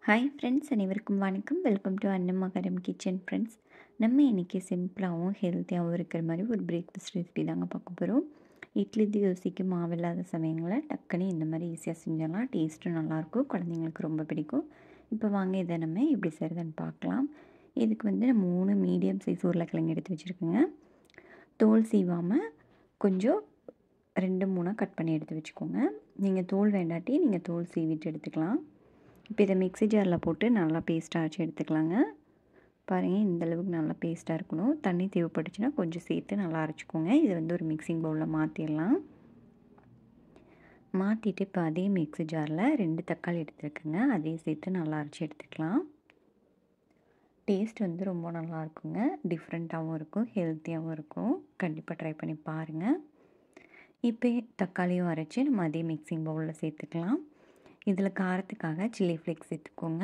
Hi friends, அனைவருக்கும் வணக்கம். Welcome to அன்னம் ஆகாரம் கிச்சன் ஃப்ரெண்ட்ஸ். நம்ம இன்றைக்கி சிம்பிளாகவும் ஹெல்த்தியாகவும் இருக்கிற மாதிரி ஒரு பிரேக்ஃபாஸ்ட் ரெசிபி தாங்க பார்க்க போகிறோம். இட்லி தோசைக்கு மாவில்லாத சமயங்களில் டக்குன்னு இந்த மாதிரி ஈஸியாக செஞ்சிடலாம். டேஸ்ட்டும் நல்லாயிருக்கும், குழந்தைங்களுக்கு ரொம்ப பிடிக்கும். இப்போ வாங்க இதை நம்ம எப்படி செய்கிறதுன்னு பார்க்கலாம். இதுக்கு நான் 3 மீடியம் சைஸ் உருளைக்கிழங்கு எடுத்து வச்சுருக்கேங்க. தோல் சீவாமல் கொஞ்சம் 2-3 கட் பண்ணி எடுத்து வச்சுக்கோங்க. நீங்கள் தோல் வேண்டாட்டி நீங்கள் தோல் சீவிட்டு எடுத்துக்கலாம். இப்போ இதை மிக்ஸி ஜாரில் போட்டு நல்லா பேஸ்ட்டாக அரைச்சி எடுத்துக்கலாங்க. பாருங்கள், இந்தளவுக்கு நல்லா பேஸ்ட்டாக இருக்கணும். தண்ணி தேவைப்பட்டுச்சுன்னா கொஞ்சம் சேர்த்து நல்லா அரைச்சிக்கோங்க. இது ஒரு மிக்சிங் பவுலில் மாற்றிடலாம். மாற்றிட்டு இப்போ அதே மிக்ஸி ஜாரில் 2 தக்காளி எடுத்துருக்குங்க. அதையும் சேர்த்து நல்லா அரைச்சி எடுத்துக்கலாம். டேஸ்ட் ரொம்ப நல்லாயிருக்குங்க. டிஃப்ரெண்ட்டாகவும் இருக்கும், ஹெல்த்தியாகவும் இருக்கும். கண்டிப்பாக ட்ரை பண்ணி பாருங்கள். இப்போ தக்காளியும் அரைச்சி நம்ம அதே மிக்சிங் பவுலில் சேர்த்துக்கலாம். இதில் காரத்துக்காக சில்லி ஃப்ளேக்ஸ் சேர்த்துக்கோங்க.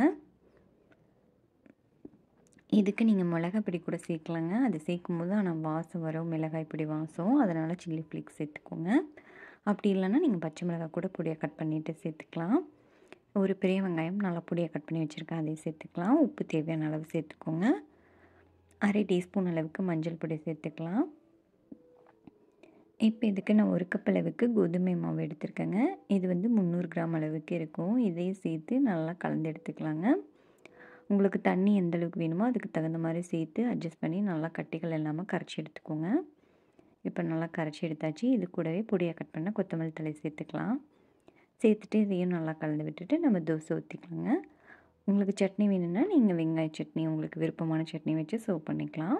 இதுக்கு நீங்கள் மிளகாய் பொடி கூட சேர்க்கலாங்க. அது சேர்க்கும்போது ஆனால் வாசம் வரும், மிளகாய் பொடி வாசம். அதனால் சில்லி ஃப்ளேக்ஸ் சேர்த்துக்கோங்க. அப்படி இல்லைன்னா நீங்கள் பச்சை மிளகாய் கூட பொடியாக கட் பண்ணிவிட்டு சேர்த்துக்கலாம். ஒரு பெரிய வெங்காயம் நல்லா பொடியாக கட் பண்ணி வச்சுருக்கேன், அதையும் சேர்த்துக்கலாம். உப்பு தேவையான அளவு சேர்த்துக்கோங்க. 1/2 டீஸ்பூன் அளவுக்கு மஞ்சள் பொடி சேர்த்துக்கலாம். இப்போ இதுக்கு நான் 1 கப் அளவுக்கு கோதுமை மாவு எடுத்துருக்கேங்க. இது 300 கிராம் அளவுக்கு இருக்கும். இதையும் சேர்த்து நல்லா கலந்து எடுத்துக்கலாங்க. உங்களுக்கு தண்ணி எந்த அளவுக்கு வேணுமோ அதுக்கு தகுந்த மாதிரி சேர்த்து அட்ஜஸ்ட் பண்ணி நல்லா கட்டிகள் இல்லாமல் கரைச்சி எடுத்துக்கோங்க. இப்போ நல்லா கரைச்சி எடுத்தாச்சு. இது கூடவே பொடியாக கட் பண்ண கொத்தமல்லி தழை சேர்த்துக்கலாம். சேர்த்துட்டு இதையும் நல்லா கலந்து விட்டுட்டு நம்ம தோசை ஊற்றிக்கலாங்க. உங்களுக்கு சட்னி வேணும்னா நீங்கள் வெங்காய சட்னி, உங்களுக்கு விருப்பமான சட்னி வச்சு சர்வ் பண்ணிக்கலாம்.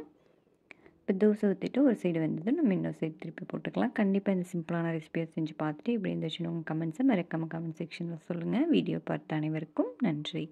இப்போ தோசை ஊற்றிட்டு ஒரு சைடு வந்ததும் நம்ம இன்னொரு சைடு திருப்பி போட்டுக்கலாம். கண்டிப்பாக இந்த சிம்பிளான ரெசிபியை செஞ்சு பார்த்துட்டு இப்படி இருந்துச்சுன்னு உங்கள் கமெண்ட்ஸை மறக்காமல் கமெண்ட் செக்ஷனில் சொல்லுங்கள். வீடியோ பார்த்த அனைவருக்கும் நன்றி.